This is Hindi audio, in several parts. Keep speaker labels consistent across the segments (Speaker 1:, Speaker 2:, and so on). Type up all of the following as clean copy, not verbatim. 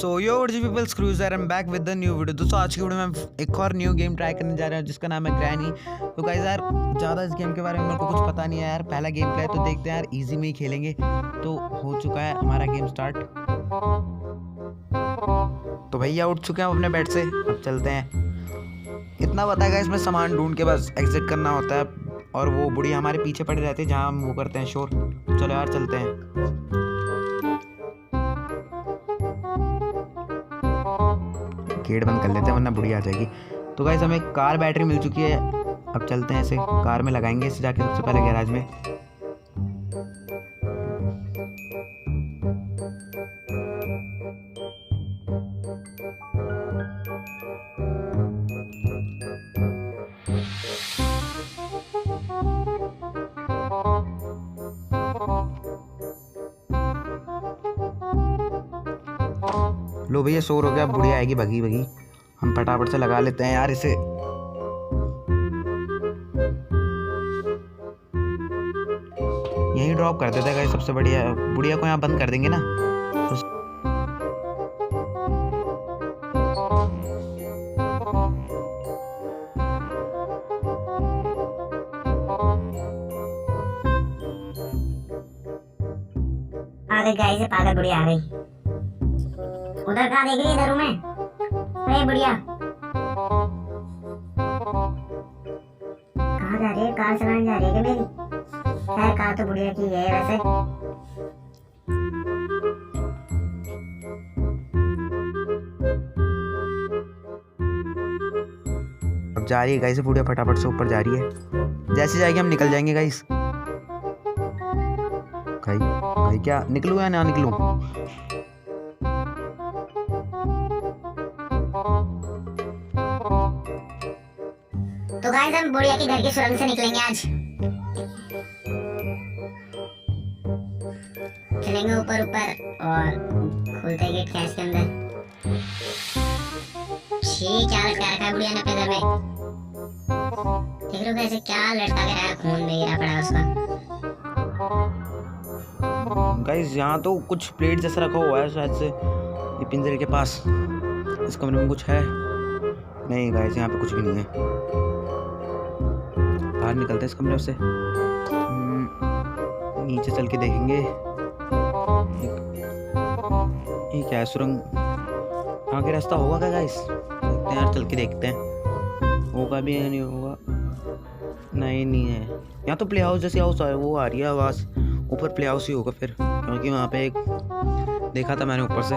Speaker 1: So yo people's cruiser I am back with the new video. दोस्तों आज की वीडियो में हम एक और न्यू गेम ट्राई करने जा रहे हैं जिसका नाम है ग्रैनी। तो गाइस यार ज़्यादा इस गेम के बारे में मेरे को कुछ पता नहीं है यार, पहला गेम प्ले तो देखते हैं यार, इजी में ही खेलेंगे। तो हो चुका है हमारा गेम स्टार्ट। तो भैया उठ चुके हैं अपने बेड से, अब चलते हैं। इतना पता है गाइस, इसमें सामान ढूंढ के बस एग्जिट करना होता है और वो बुढ़िया हमारे पीछे पड़े रहते हैं जहाँ हम वो करते हैं शोर। चलो यार चलते हैं। गेट बंद कर लेते हैं वरना बुढ़िया आ जाएगी। तो गाइस हमें कार बैटरी मिल चुकी है, अब चलते हैं इसे कार में लगाएंगे, इसे जाके सबसे पहले गैराज में। लो भैया शोर हो गया, बुढ़िया आएगी भगी भगी, हम फटाफट से लगा लेते हैं यार इसे। यही ड्रॉप कर देते हैं गाइस, सबसे बढ़िया। बुढ़िया को यहाँ बंद कर देंगे ना
Speaker 2: आ गई गाइस, पागल बुढ़िया आ गई। उधर कहाँ देख रही है? इधर हूँ मैं। अरे बुढ़िया कहाँ जा रही है? कार चलाने जा रही है क्या मेरी? खैर कार तो बुढ़िया की है वैसे।
Speaker 1: अब जा रही है गाइस, बुढ़िया फटाफट से ऊपर जा रही है। जैसे जाएगी हम निकल जाएंगे गाइस। भाई क्या निकलूं या ना निकलूं?
Speaker 2: तो गाइस हम बुढ़िया के घर की सुरंग से निकलेंगे आज। चलेंगे ऊपर ऊपर और खोलते हैं गेट कैश के अंदर। छी क्या लटका रखा है बुढ़िया ने अपने घर में? देख रहे हो कैसे क्या लटका के रखा है, खून बह रहा पड़ा उसका।
Speaker 1: गाइस यहाँ तो कुछ प्लेट जैसा रखा हुआ है शायद से, ये पिंजरे के पास। इस कमरे में कुछ है? नहीं गाइस यहाँ पे कुछ भी नहीं है। बाहर निकलते हैं इस कमरे से, नीचे चल के देखेंगे। ये क्या है? सुरंग आगे रास्ता होगा क्या गाइस? देखते हैं यार, चल के देखते हैं होगा भी या नहीं होगा। नहीं है यहाँ तो प्ले हाउस जैसी हाउस वो आ रही है आवाज़। ऊपर प्ले हाउस ही होगा फिर, क्योंकि वहाँ पे एक देखा था मैंने ऊपर से।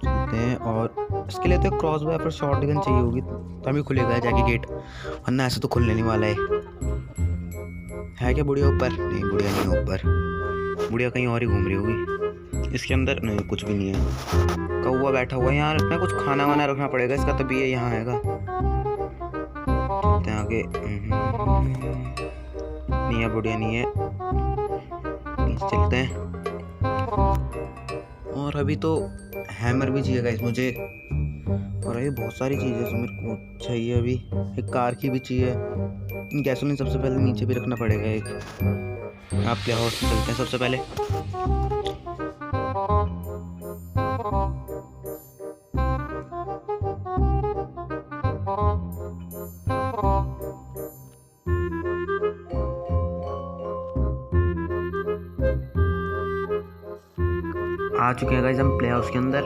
Speaker 1: चलते हैं और इसके लिए तो एक क्रॉस या फिर शॉर्ट गन चाहिए होगी तभी खुलेगा जाके गेट, वरना ऐसे तो खुलने नहीं वाला है क्या बुढ़िया ऊपर? नहीं बुढ़िया नहीं है ऊपर, बुढ़िया कहीं और ही घूम रही होगी। इसके अंदर नहीं कुछ भी नहीं है। कौवा बैठा हुआ है यहाँ, इतना कुछ खाना वाना रखना पड़ेगा इसका तभी ये यहाँ आएगा। चलते हैं आगे। नहीं है बुढ़िया नहीं है, नीचे चलते हैं। और अभी तो हैमर भी चाहिए गाइस मुझे, और अभी बहुत सारी चीज़ें जो मेरे को चाहिए। अभी एक कार की भी चाहिए, गैसोलीन सबसे पहले नीचे भी रखना पड़ेगा एक। आप प्ले हाउस में चलते हैं सबसे पहले। आ चुके हैं गाइस हम प्ले हाउस के अंदर।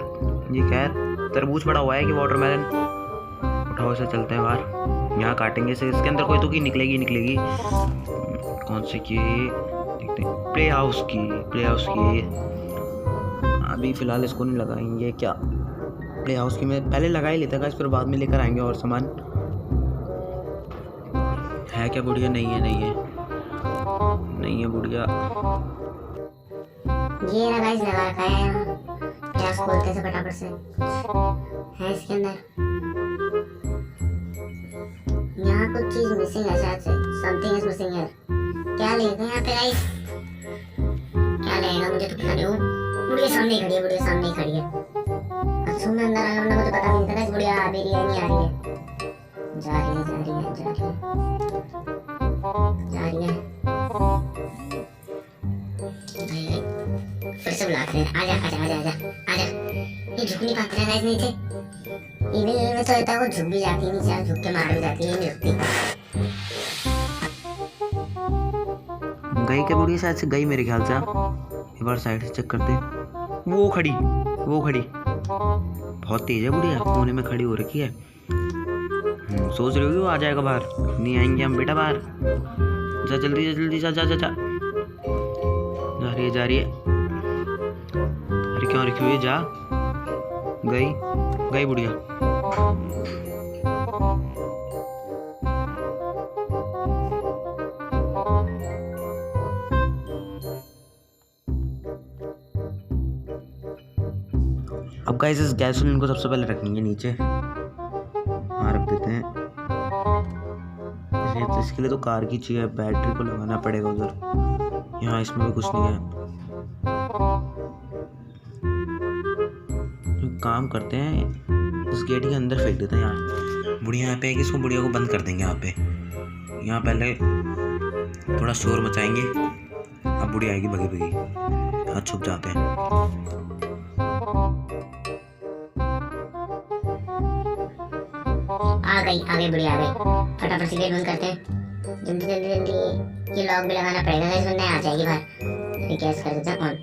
Speaker 1: ये खैर तरबूज पड़ा हुआ है कि वाटरमेलन। उठाओ से चलते हैं बाहर, यहाँ काटेंगे इसे। इसके अंदर कोई तो की निकलेगी। कौन से की? देखते हैं। प्ले हाउस की अभी फ़िलहाल इसको नहीं लगाएंगे क्या? प्ले हाउस की मैं पहले लगा ही लेता गाइस, फिर बाद में लेकर आएंगे और सामान। है क्या बुढ़िया? नहीं है बुढ़िया।
Speaker 2: ये ना गाइस लगा रखा है यहाँ। गैस खोलते से फटाफट से है इसके अंदर। यहाँ कुछ चीज मिसिंग है शायद से, समथिंग इज मिसिंग है। क्या लेगा यहाँ पे गाइस? क्या लेगा मुझे तो पता नहीं। बुढ़िया सामने ही खड़ी है, अच्छा मैं अंदर आया वरना मुझे पता नहीं था गाइस बुढ़िया आ भी रही है नहीं आ रही है। जा रही है। फिर से बुलाते हैं, आजा आजा आजा आजा आजा। ये झुक नहीं पाते हैं नीचे, इन्हें तो होता है वो झुक भी जाती है नीचे, झुक के मार भी जाती है, नहीं झुकती।
Speaker 1: गई क्या बुढ़िया? शायद से गई मेरे ख्याल से। एक बार साइड से चेक करते हैं। वो खड़ी बहुत तेज है बुढ़िया, कोने में खड़ी हो रखी है। सोच रही होगी वो आ जाएगा बाहर। नहीं आएंगे हम बेटा बाहर। जा जल्दी जा। जा रही है। अरे क्यों रखी हुई है? जा। गई बुढ़िया। अब गाइस इस गैसोलीन को सबसे पहले रखेंगे नीचे। हाँ रख देते हैं। इसके लिए तो कार की चाहिए, बैटरी को लगाना पड़ेगा उधर। यहाँ इसमें भी कुछ नहीं है। काम करते हैं, इस गेट के अंदर फेंक देते हैं। यहाँ बुढ़िया यहाँ पे है कि इसको बुढ़िया को बंद कर देंगे यहाँ पे। यहाँ पहले थोड़ा शोर मचाएंगे। अब बुढ़िया आएगी भगी। यहाँ छुप जाते हैं।
Speaker 2: आ गई बुढ़िया, आ गई। फटाफट से गेट बंद करते हैं। जल्दी। ये लॉक भी लगाना पड़ेगा, इस वरना आ जाएगी बाहर। गैस कर देते हैं ऑन।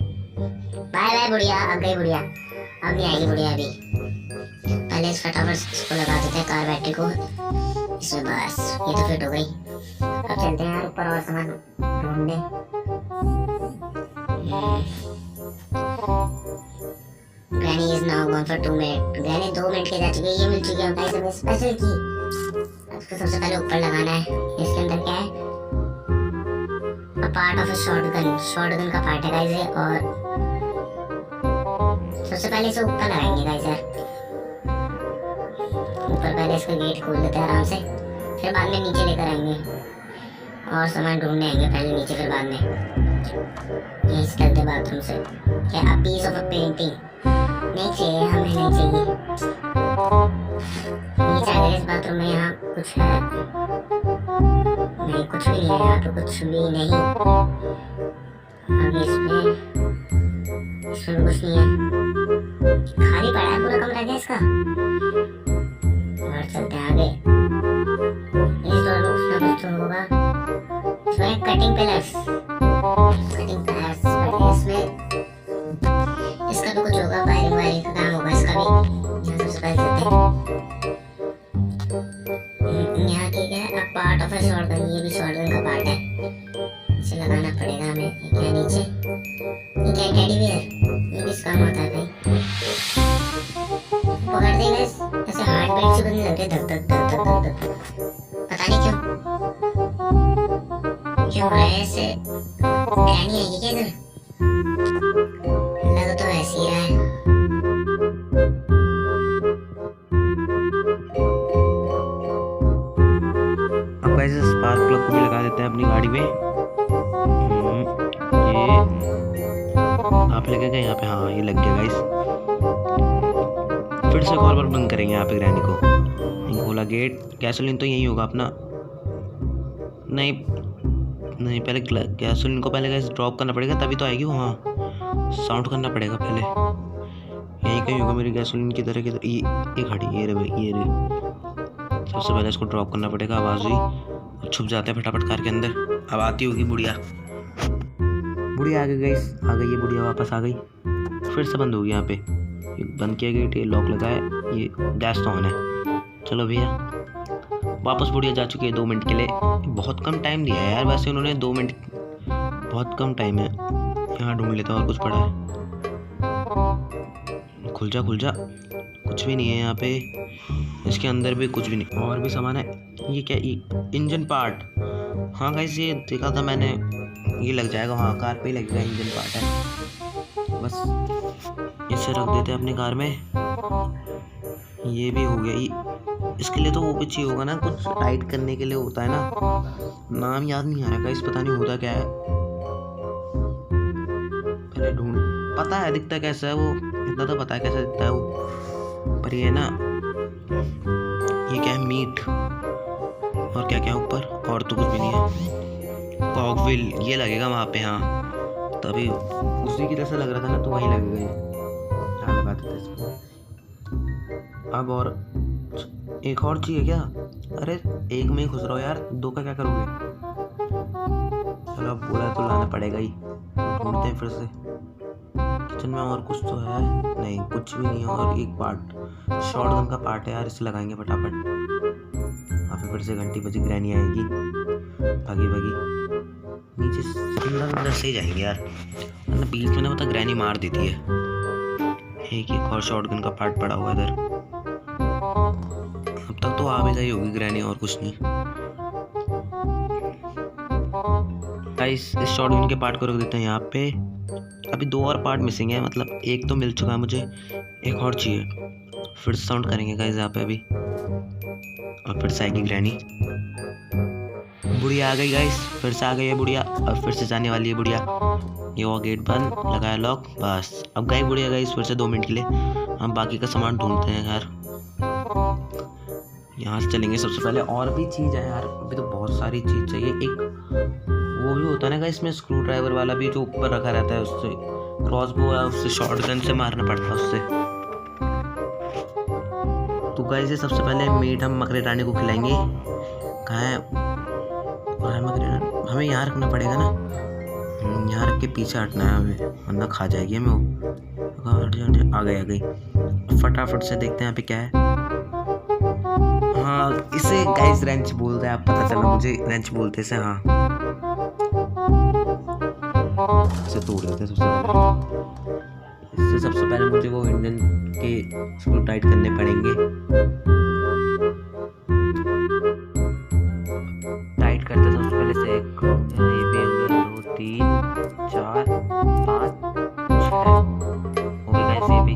Speaker 2: बाय बुढ़िया, अब गई बुढ़िया। अब नहीं आएगी बुढ़िया अभी। पहले फटाफट इसको लगा देते हैं, कार बैटरी को इसमें। बस ये तो फिट हो गई। अब चलते हैं यार ऊपर और सामान ढूंढने। Granny is now gone for 2 minute. Granny 2 minute के जा चुकी है। ये मिल चुकी है गाइस हमें स्पेशल की। अब इसको सबसे पहले ऊपर लगाना है। इसके अंदर क्या है? A part of a shotgun का पार्ट है गाइस ये। और सबसे पहले इसे ऊपर लगाएंगे गाइस यार। ऊपर पहले इसका गेट खोल देते हैं आराम से, फिर बाद में नीचे लेकर आएंगे और सामान ढूंढने आएंगे। पहले नीचे फिर बाद में। यही चलते बाथरूम से। क्या a piece of a painting? नहीं चाहिए, हमें नहीं चाहिए। नीचे आ गए इस बाथरूम में। यहाँ कुछ है? नहीं, कुछ भी नहीं है यहाँ पे, कुछ भी नहीं। अब इसमें कुछ नहीं है, खाली पड़ा है पूरा कमरा। क्या इसका? और चलते हैं आगे। इस डोर में कुछ ना कुछ तो होगा। इसमें कटिंग पिलर्स। इसमें इसका भी कुछ होगा, वायरिंग का काम होगा इसका भी। यहाँ सबसे पहले चलते हैं। यहाँ ठीक है, अब पार्ट ऑफ अ शॉटगन। ये भी शॉटगन का पार्ट है, इसे लगाना पड़ेगा हमें। ये क्या नीचे? ये क्या टेडी बियर? ये किस काम होता है भाई? पकड़ देगा ऐसे हार्ट बीट से बजने लगे, धक धक धक धक धक धक। पता नहीं क्यों हो रहा है ऐसे। ग्रैनी आएगी क्या इधर? लग तो ऐसे ही रहा है।
Speaker 1: अब गाइस स्पार्क प्लग को भी लगा देते हैं अपनी गाड़ी में। ये आप लगे गए यहाँ पे? हाँ ये लग गया गाइस। फिर से एक और बार बंद करेंगे यहाँ पे ग्रैनी को। खोला गेट। गैसोलीन तो यही होगा अपना। नहीं पहले गैसोलीन को पहले गैस ड्रॉप करना पड़ेगा, तभी तो आएगी वो। हाँ साउंड करना पड़ेगा पहले। यही कहीं होगा मेरी गैसोलीन की तरह ये खड़ी। ये रे। सबसे पहले इसको ड्रॉप करना पड़ेगा। आवाज़ हुई, छुप जाते हैं फटाफट कार के अंदर। अब आती होगी बुढ़िया आ गई गाइस, आ गई ये बुढ़िया, वापस आ गई। फिर से बंद हो गई यहाँ पे। बंद किया गेट, ये लॉक लगा है, ये गैस तो ऑन है। चलो भैया वापस बुढ़िया जा चुकी है 2 मिनट के लिए। बहुत कम टाइम दिया है यार वैसे उन्होंने। 2 मिनट बहुत कम टाइम है। यहाँ ढूंढ लेता हूँ और कुछ पड़ा है। खुल जा कुछ भी नहीं है यहाँ पे। इसके अंदर भी कुछ भी नहीं। और भी सामान है। ये क्या? Engine part. हाँ गाइस ये देखा था मैंने, ये लग जाएगा। हाँ कार पे ही लगेगा, इंजन पार्ट है। बस इसे रख देते हैं अपनी कार में। ये भी हो गया। इसके लिए तो वो भी चाहिए होगा ना, कुछ टाइट करने के लिए होता है ना। नाम याद नहीं आ रहा गाइस, पता नहीं होता क्या है। पहले ढूंढ, पता है दिखता कैसा है वो, इतना तो पता है कैसा दिखता है वो। पर ये ना, ये क्या है? मीट। और क्या क्या ऊपर? और तो कुछ भी नहीं है। कॉकविल ये लगेगा वहाँ पे। हाँ तभी उसी की तरह से लग रहा था ना, तो वही लगेगा ये। यहाँ लगा देते इसको। अब और एक और चाहिए क्या? अरे एक में ही खुश रहो यार, दो का क्या करोगे? चलो अब बोला तो लाना पड़ेगा ही। ढूंढते हैं फिर से किचन में, और कुछ तो है नहीं, कुछ भी नहीं है। और एक पार्ट शॉर्ट गन का पार्ट है यार, इसे लगाएंगे फटाफट। वहाँ फिर से घंटी बजी, ग्रैनी आएगी। भागी भागी नीचे अंदर से ही जाएंगे यार, वरना बीच में ना पता ग्रैनी मार देती है। एक और शॉर्ट गन का पार्ट पड़ा हुआ इधर। अब तक तो आ भी गई होगी ग्रैनी, और कुछ नहीं। गाइस इस शॉर्ट गन के पार्ट को रख देते हैं यहाँ पे। अभी 2 और पार्ट मिसिंग है, मतलब एक तो मिल चुका है मुझे, एक और चाहिए। फिर से साउंड करेंगे गाइस यहाँ पे अभी, और फिर से आएगी ग्रैनी। बुढ़िया आ गई गाइस, फिर से आ गई है बुढ़िया, और फिर से जाने वाली है बुढ़िया। ये वो गेट बंद, लगाया लॉक, बस अब गई बुढ़िया गाइस फिर से 2 मिनट के लिए। हम बाकी का सामान ढूंढते हैं यार, यहाँ से चलेंगे सबसे पहले। और भी चीज़ है यार, अभी तो बहुत सारी चीज़ चाहिए। एक वो भी होता है ना गाइस, इसमें स्क्रू ड्राइवर वाला भी जो ऊपर रखा रहता है, उससे क्रॉसबो है, उससे शॉर्ट गन से मारना पड़ता है उससे। तो गाइस ये सबसे पहले मीट हम मकरे रानी को खिलाएंगे। कहाँ है मकरे रानी? हमें यहाँ रखना पड़ेगा ना, यहाँ रख के पीछे हटना है हमें, वरना खा जाएगी हमें वो। आ गई। फटाफट से देखते हैं यहाँ पे क्या है। हाँ इसे गाइस रेंच बोलते हैं, आप पता चला मुझे, रेंच बोलते से। हाँ इसे तोड़ देते हैं सबसे पहले। इससे सबसे पहले मुझे वो इंजन के स्क्रू टाइट करने पड़ेंगे। टाइट करते सबसे पहले से एक, ये भी हो गया, 2 3 4 5 6 हो गया गाइस। ये भी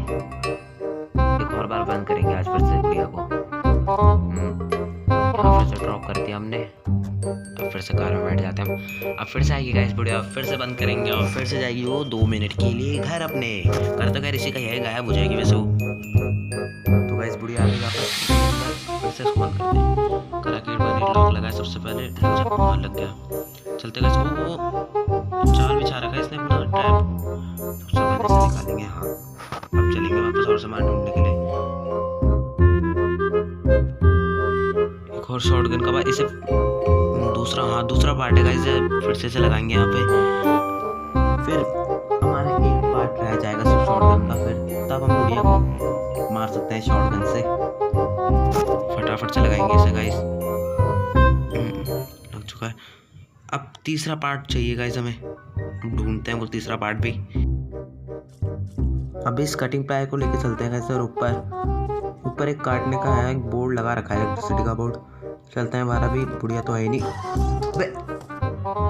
Speaker 1: एक और बार बंद करेंगे आज फिर से गुड़िया को। यहाँ फिर से ड्रॉप कर दिया हमने। अब फिर से कार में बैठ जाते हैं। अब फिर से आएगी गाइस बुढ़िया, फिर से बंद करेंगे, और फिर से जाएगी वो 2 मिनट के लिए घर अपने। घर तो खैर इसी का है, गायब हो जाएगी वैसे वो। तो गाइस बुढ़िया आ गई वापस, फिर से इसको बंद करते हैं। करा के लॉक लगाया सबसे पहले, लग गया। चलते गाइस, वो जाल बिछा रखा है इसने अपना ट्रैप, सबसे पहले से निकालेंगे। हाँ अब चलेंगे वापस और सामान ढूंढने के लिए। एक और शॉटगन का इसे दूसरा पार्ट है गाइस, फिर से लगाएंगे यहाँ पे। फिर हमारा एक पार्ट रह जाएगा सिर्फ शॉटगन का, फिर तब हम बुढ़िया को मार सकते हैं शॉटगन से। फटाफट से लगाएंगे इसे गाइस। लग चुका है। अब तीसरा पार्ट चाहिए गाइस हमें, ढूंढते हैं वो तीसरा पार्ट भी। अब इस कटिंग प्लाई को लेके चलते हैं गाइस, और ऊपर एक काटने का है, एक बोर्ड लगा रखा है, इलेक्ट्रिसिटी का बोर्ड। चलते हैं बाहर, अभी बुढ़िया तो है ही नहीं।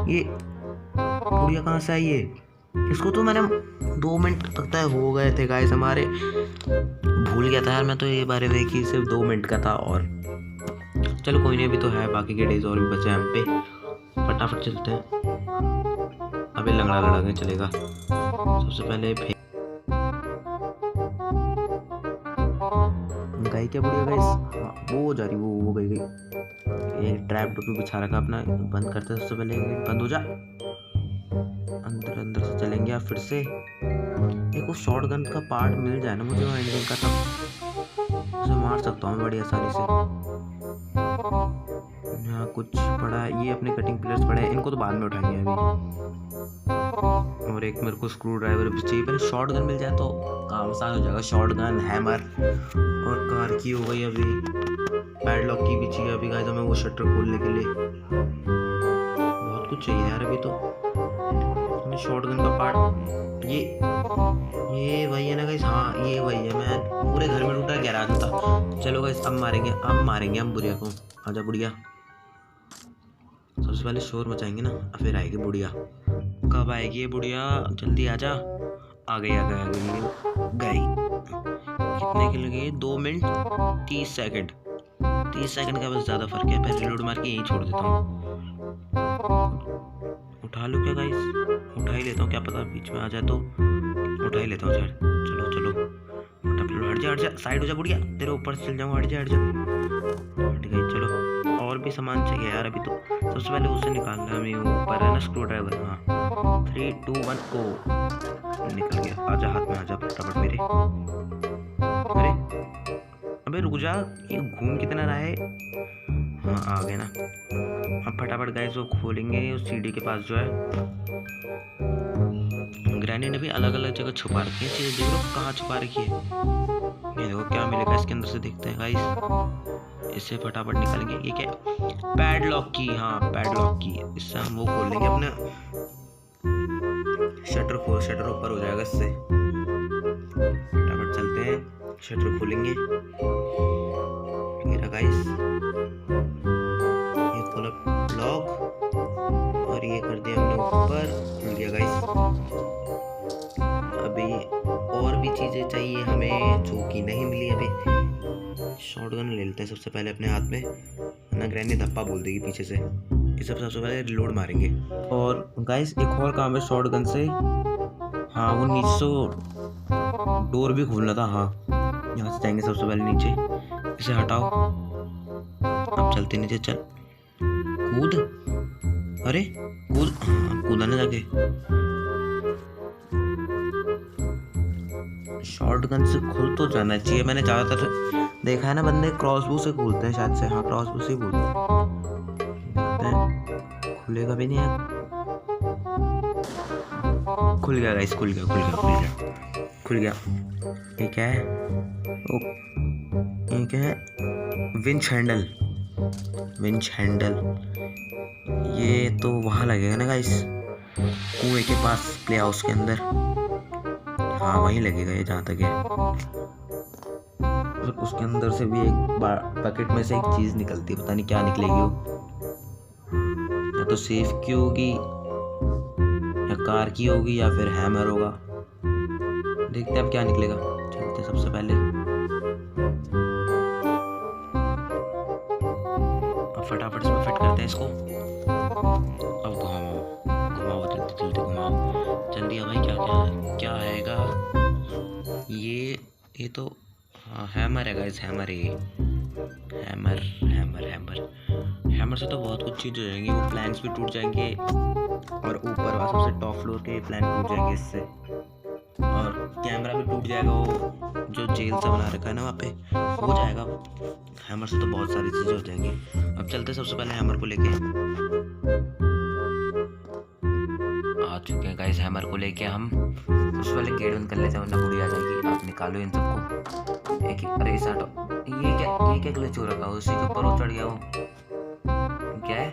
Speaker 1: ये बुढ़िया कहाँ से आई है? इसको तो मैंने 2 मिनट लगता है हो गए थे गाइस हमारे, भूल गया था यार मैं तो ये बारे में कि सिर्फ 2 मिनट का था। और चलो कोई नहीं, अभी तो है, बाकी के डेज और भी बचे हैं हम पे। फटाफट चलते हैं, अभी लंगड़ा के चलेगा। सबसे पहले गई क्या बुढ़िया गाइस? वो जा रही, वो गई। ये ट्रैप डोर बिछा रखा अपना, बंद करते हैं सबसे पहले। बंद हो जा, अंदर से चलेंगे। आप फिर से एक उस शॉर्ट गन का पार्ट मिल जाए ना मुझे, वो इंजन का, तब उसे मार सकता हूँ बड़ी आसानी से। यहाँ कुछ पड़ा है, ये अपने कटिंग प्लेयर्स पड़े हैं, इनको तो बाद में उठाएंगे अभी। और एक मेरे को स्क्रू ड्राइवर भी चाहिए, पहले शॉर्ट गन मिल जाए तो काम आसान हो जाएगा। शॉर्ट गन, हैमर, और कार की हो गई अभी, पैडलॉक की भी चाहिए अभी गाइस हमें वो शटर खोलने के लिए। बहुत कुछ चाहिए यार अभी तो। शॉर्ट गन का पार्ट ये वही है ना गाइस? हाँ ये वही है, मैं पूरे घर में ढूंढा, गैराज में था। चलो गाइस अब मारेंगे हम बुढ़िया को। आजा बुढ़िया, सबसे पहले शोर मचाएंगे ना, फिर आएगी बुढ़िया। कब आएगी ये बुढ़िया? जल्दी आजा। आ गई। कितने के लगे? 2 मिनट 30 सेकंड। 30 सेकंड का बस, ज़्यादा फर्क है। पहले रिलोड मार के यहीं छोड़ देता हूँ। उठा लो क्या गाइस? उठा ही लेता हूँ, क्या पता बीच में आ जाए तो उठा ही लेता हूँ। चलो हट जा, साइड हो जा बुढ़िया, तेरे ऊपर से चल जाऊँ। हट जा। हट गई। चलो और भी सामान चाहिए यार अभी तो। सबसे पहले उसे निकालना है हमें, ऊपर है ना स्क्रू ड्राइवर। हाँ 3 2 1 को निकल गया। आजा हाथ में आजा फटाफट मेरे। अरे अबे रुक जा, ये घूम कितना रहा है। हाँ आ गए ना। अब फटाफट गाइस वो खोलेंगे उस सीढ़ी के पास जो है। ग्रैनी ने भी अलग अलग जगह छुपा रखी है चीजें, देख लो कहाँ छुपा रखी है। ये देखो क्या मिलेगा इसके अंदर से, देखते हैं गाइस। इससे फटाफट निकालेंगे। ये क्या, पैडलॉक की। हाँ पैडलॉक की, इससे हम वो खोल लेंगे अपना शटर। शटर ऊपर हो जाएगा इससे। फटाफट चलते हैं, शटर खोलेंगे। ये रहा गाइस, ये खोला लॉक और ये कर दिया हमने ऊपर, खुल गया गाइस। अभी और भी चीजें चाहिए हमें जो कि नहीं मिली अभी। शॉटगन ले लेते हैं सबसे पहले अपने हाथ में, ना ग्रैनी धप्पा बोल देगी पीछे से। ये सबसे पहले रिलोड मारेंगे। और गाइस एक और काम है शॉटगन से। हाँ वो नीचे से डोर भी खोलना था। हाँ यहाँ से जाएंगे सबसे पहले नीचे, इसे हटाओ। अब चलते नीचे, चल कूद। अरे कूद, हाँ कूदा ना जाके। शॉटगन से खुल तो जाना चाहिए। मैंने ज्यादातर देखा है ना बंदे क्रॉसबो से खोलते हैं शायद से। हाँ क्रॉसबो से खोलते हैं। खुलेगा भी नहीं है। खुल गया गाइस, खुल गया खुल गया खुल गया खुल गया। ये क्या है? ये क्या है? Winch handle. विंच हैंडल ये तो वहाँ लगेगा ना गाइस, कुएं के पास, प्ले हाउस के अंदर। हाँ वहीं लगेगा ये जहाँ तक है। उसके अंदर से भी एक पैकेट में से एक चीज निकलती है, पता नहीं क्या निकलेगी वो। या तो सेफ की होगी या कार की होगी या फिर हैमर होगा। देखते हैं अब क्या निकलेगा। चलते सबसे पहले अब फटाफट इसमें फिट करते हैं इसको। अब घुमाओ घुमाओ, जल्दी जल्दी घुमाओ जल्दी। अब भाई क्या क्या क्या आएगा? ये तो हाँ हैमर है गाइस, हैमर है ये। हैमर हैमर हैमर हैमर से तो बहुत कुछ चीज़ हो जाएंगी। वो प्लैंक्स भी टूट जाएंगे और ऊपर वाला सबसे टॉप फ्लोर के प्लैंक टूट जाएंगे इससे। और कैमरा भी टूट जाएगा, वो जो जेल से बना रखा है ना वहाँ पे हो जाएगा। हैमर से तो बहुत सारी चीज़ें हो जाएंगी। अब चलते सबसे पहले हैमर को लेके। आ चुके हैं गाइस हैमर को लेके हम। सबसे पहले गेट बंद कर लेते हैं वरना बुढ़ी आ जाएगी। आप निकालो इन सबको एक एक। अरे इसे हटाओ। ये क्या ग्लिच हो रखा है? उसी के ऊपर वो चढ़ गया। वो क्या है?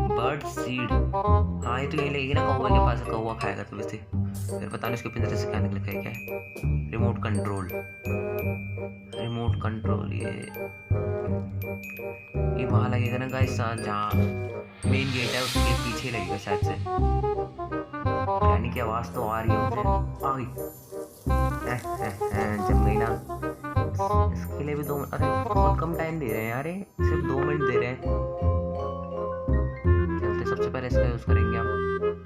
Speaker 1: Bird seed. हाँ ये तो ये लगेगी ना कौवा के पास, कौवा खाएगा तो वैसे। फिर पता नहीं उसके पिंजरे से क्या निकलेगा। क्या है? Remote control. रिमोट कंट्रोल ये वहाँ लगेगा ना गाइस जहाँ मेन गेट है उसके पीछे लगेगा शायद से। यानी की आवाज़ तो आ रही है मुझे। आ गई जम गई ना। इसके लिए भी 2 मिनट। अरे बहुत कम टाइम दे रहे हैं यार, सिर्फ 2 मिनट दे रहे हैं। चलते सबसे पहले इसका यूज़ करेंगे हम।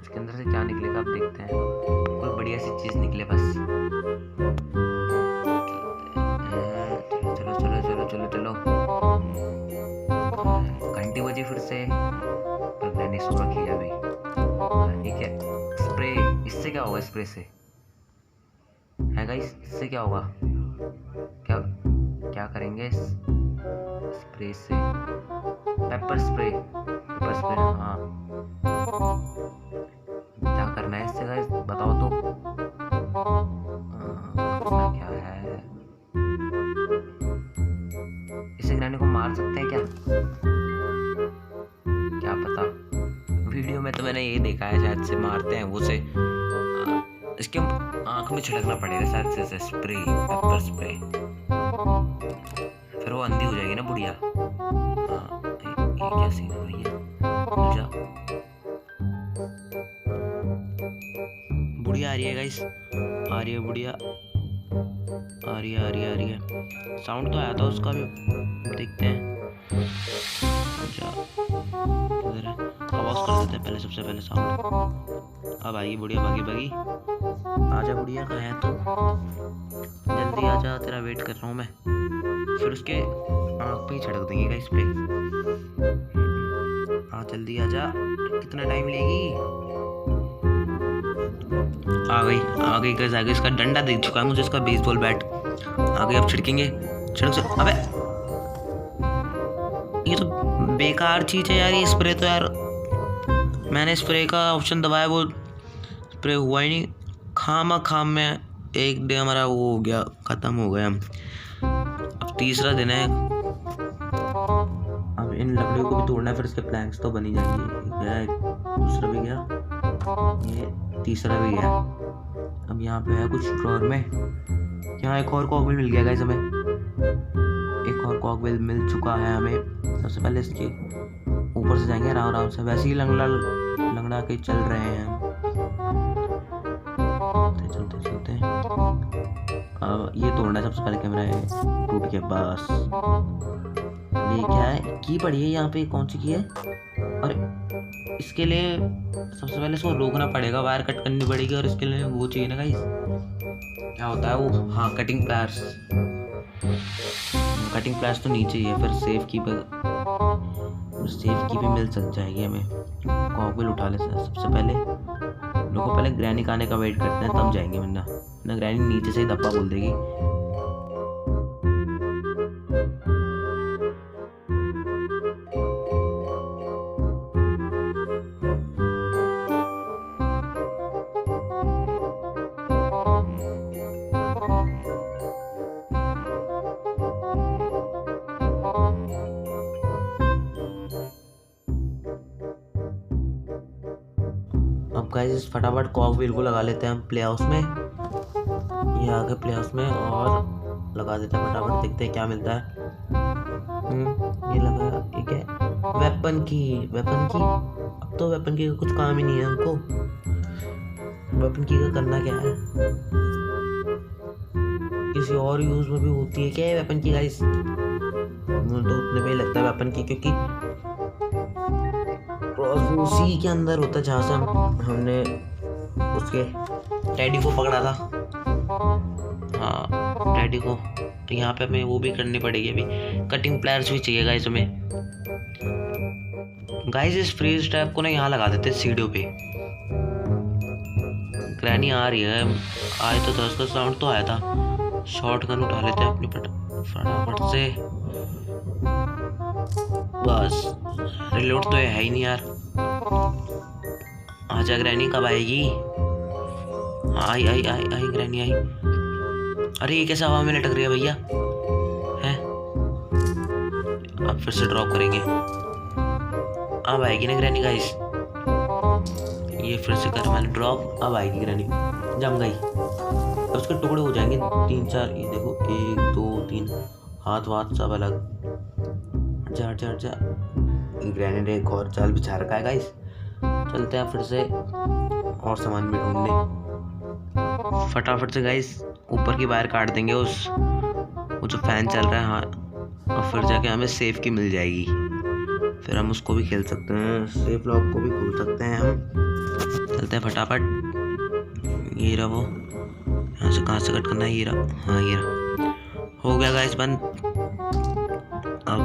Speaker 1: इसके अंदर से क्या निकलेगा अब देखते हैं। कोई बढ़िया सी चीज़ निकले बस। चलो चलो चलो चलो चलो। घंटी बजी फिर से, पर मैंने सो रखी है अभी। ठीक है स्प्रे, इससे क्या होगा? स्प्रे से है गाइस, इससे क्या होगा? क्या क्या करेंगे स्प्रे से? Paper spray. पेपर स्प्रे हाँ। क्या करना है इससे गाइस बताओ तो। करना क्या है? इसे ग्रैनी को मार सकते हैं क्या? क्या पता, वीडियो में तो मैंने ये देखा है शायद से मारते हैं वो से। इसके आँख में छिड़कना पड़ेगा शायद से स्प्रे, पेपर स्प्रे। फिर वो अंधी हो जाएगी ना बुढ़िया। हाँ ये क्या सीन है भैया? बुढ़िया आ रही है गाइस, आ रही है बुढ़िया, आ रही है आ रही है आ रही है। साउंड तो आया था उसका भी, देखते हैं। इधर है, आवाज़ कर देते हैं पहले, सबसे पहले साउंड। अब आएगी बुढ़िया, भागी भागी। आजा बुढ़िया, कहाँ है तू? जल्दी आजा, तेरा वेट कर रहा हूँ मैं। फिर उसके आँख पे ही छिड़क देंगे गाइस स्प्रे। हाँ जल्दी आ जा, कितना टाइम लेगी। आ गई गाइस, आ गई। इसका डंडा दिख चुका है मुझे, इसका बेसबॉल बैट आ गई। अब छिड़केंगे, छिड़क से। अबे ये तो बेकार चीज़ है यार, ये स्प्रे तो यार मैंने स्प्रे का ऑप्शन दबाया, वो स्प्रे हुआ ही नहीं। खाम में एक डे हमारा वो हो गया, ख़त्म हो गया। अब तीसरा दिन है, अब इन लकड़ियों को भी तोड़ना है, फिर इसके प्लैंक्स तो बन ही जाएंगे। गया दूसरा भी गया, ये तीसरा भी गया। अब यहाँ पे है कुछ ड्रॉर में, यहाँ एक और कॉकबिल मिल गया गाइस हमें, एक और कॉकबिल मिल चुका है हमें। सबसे पहले इसके ऊपर से जाएंगे आराम से, वैसे ही लंगड़ा के चल रहे हैं। चलते अब ये तोड़ना है सबसे पहले। कैमरा टूट गया बस। ये क्या है, की पड़ी है यहाँ पे, कौन सी की है। और इसके लिए सबसे पहले इसको रोकना पड़ेगा, वायर कट करनी पड़ेगी। और इसके लिए वो चाहिए ना गाइस, क्या होता है वो, हाँ कटिंग प्लायर्स। कटिंग प्लायर्स तो नीचे ही है। फिर सेफ की भी मिल सक जाएगी हमें। कॉकबिल उठा ले सबसे पहले। लोगों पहले ग्रैनी आने का वेट करते हैं, तब जाएंगे, वरना ना ग्रैनी नीचे से ही धप्पा बोल देगी। अब गाइस फटाफट कॉकबिल को लगा लेते हैं हम प्ले हाउस में। ये आ गए प्ले हाउस में, और लगा देते हैं फटाफट, देखते हैं क्या मिलता है। ये लगा, ये क्या है, वेपन की। अब तो वेपन की का कुछ काम ही नहीं है हमको। वेपन की का करना क्या है, किसी और यूज में भी होती है क्या है वेपन की गाइस। मुझे तो उतने पे लगता है वेपन की, क्योंकि उसी के अंदर होता है जहाँ से हमने उसके डैडी को पकड़ा था। हाँ डैडी को, तो यहाँ पे हमें वो भी करनी पड़ेगी। अभी कटिंग प्लायर्स भी चाहिए गाइस हमें। गाइस इस फ्रीज टैप को ना यहाँ लगा देते हैं सीढ़ियों पे। ग्रैनी आ रही है, आए तो था, उसका साउंड तो आया था। शॉटगन उठा लेते हैं अपनी फटाफट से, बस। रिलोड तो है ही नहीं यार। आजा ग्रैनी, कब आएगी। आई ग्रैनी आई। अरे ये कैसे हवा में लटक रही है भैया, है। अब फिर से ड्रॉप करेंगे, अब आएगी ना ग्रैनी गाइस। ये फिर से कर मैंने ड्रॉप, अब आएगी ग्रैनी, जम गई। अब उसके टुकड़े हो जाएंगे 3-4। ये देखो 1 2 3, हाथ वाथ सब अलग। हट जा। ग्रैनी ने एक और जाल बिछा रखा है गाइस। चलते हैं फिर से और सामान भी ढूंढने फटाफट से गाइस। ऊपर की वायर काट देंगे, वो जो फैन चल रहा है, हाँ। और फिर जाके हमें सेफ की मिल जाएगी, फिर हम उसको भी खेल सकते हैं, सेफ लॉक को भी खोल सकते हैं हम। चलते हैं फटाफट। ये रहा वो, यहाँ से कहाँ से कट करना है, ये रहा, हाँ ये रहा। हो गया गाइस बंद। अब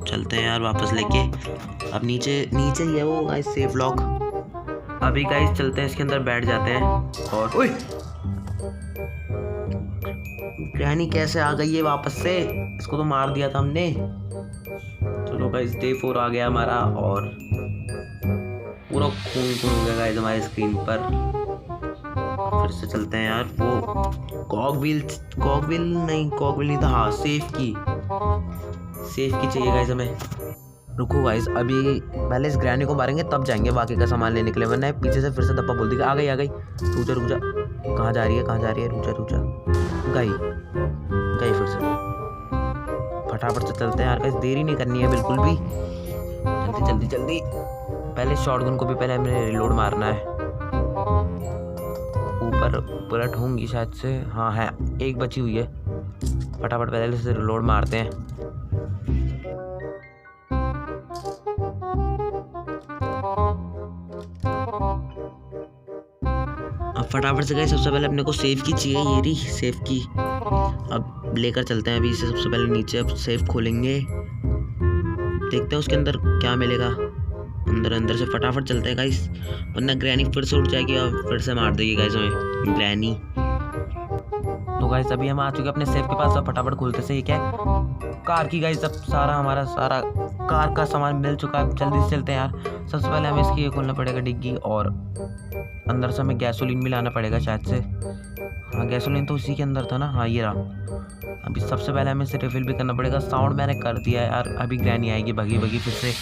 Speaker 1: चलते हैं यार वापस लेके। अब नीचे ही है वो गाइस सेफ लॉक। अभी गाइस चलते हैं, इसके अंदर बैठ जाते हैं। और ओए ग्रैनी कैसे आ गई है वापस से, इसको तो मार दिया था हमने। चलो गाइस डे 4 आ गया हमारा, और पूरा खून हो गया गाइस हमारी स्क्रीन पर। फिर से चलते हैं यार, वो कॉकबिल नहीं था, हाँ सेफ की चाहिए गाइस हमें। रुको गाइस, अभी पहले इस ग्रैनी को मारेंगे, तब जाएंगे बाकी का सामान लेने के लिए, वरना पीछे से फिर से धप्पा बोल देगा। आ गई। रुक जा। कहाँ जा रही है, रुक जा। गई फिर से। फटाफट से चलते हैं यार गाइस, देरी नहीं करनी है बिल्कुल भी। जल्दी। पहले शॉटगन को भी पहले हमें रिलोड मारना है। ऊपर बुलेट होंगी शायद से, हाँ है, एक बची हुई है। फटाफट पहले से रिलोड मारते हैं। अब फटाफट से गए, सबसे पहले अपने को सेफ की चाहिए, ये रही सेफ की। अब लेकर चलते हैं अभी इसे सबसे पहले नीचे। अब सेफ खोलेंगे, देखते हैं उसके अंदर क्या मिलेगा। अंदर से फटाफट चलते हैं गाइस, वरना ग्रैनी फिर से उठ जाएगी और फिर से मार देगी गाइस हमें ग्रैनी। तो गाइस अभी हम आ चुके हैं अपने सेफ के पास। अब फटाफट खोलते से, ये क्या है, कार की गाइस। अब हमारा सारा कार का सामान मिल चुका है। जल्दी से चलते हैं यार। सबसे पहले हमें इसकी ये खोलना पड़ेगा डिग्गी, और अंदर से हमें गैसोलीन भी लाना पड़ेगा शायद से। हाँ गैसोलीन तो उसी के अंदर था ना, हाँ ये रहा। अभी सबसे पहले हमें इसे रिफिल भी करना पड़ेगा। साउंड मैंने कर दिया है यार, अभी ग्रैनी आएगी भगी फिर से।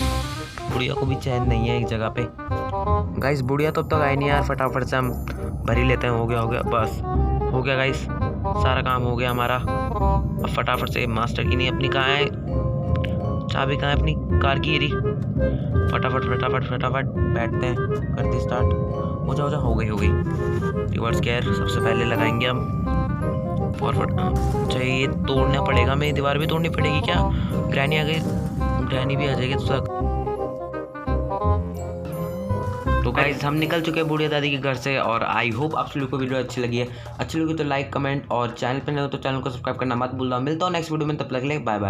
Speaker 1: बुढ़िया को भी चैन नहीं है एक जगह पे गाइस। बुढ़िया तो अब तक आई नहीं यार, फटाफट से हम भर ही लेते हैं। हो गया बस, हो गया गाइस, सारा काम हो गया हमारा। अब फटाफट से मास्टर की नहीं अपनी कहाँ है, चाबी कहाँ है अपनी कार की, ये फटाफट बैठते हैं, करते स्टार्ट। हो जा हो गई रिवर्स गियर सबसे पहले लगाएंगे हम। फॉरवर्ड चाहिए, ये तोड़ना पड़ेगा, हमें दीवार भी तोड़नी पड़ेगी क्या। ग्रैनी आ गई, ग्रैनी भी आ जाएगी तो गाइस हम निकल चुके हैं बूढ़िया दादी के घर से। और आई होप आप सभी को वीडियो अच्छी लगी है तो लाइक कमेंट, और चैनल पर नहीं हो तो चैनल को सब्सक्राइब करना मत भूलना। मिलता हूँ नेक्स्ट वीडियो में, तब तक के लिए बाय बाय।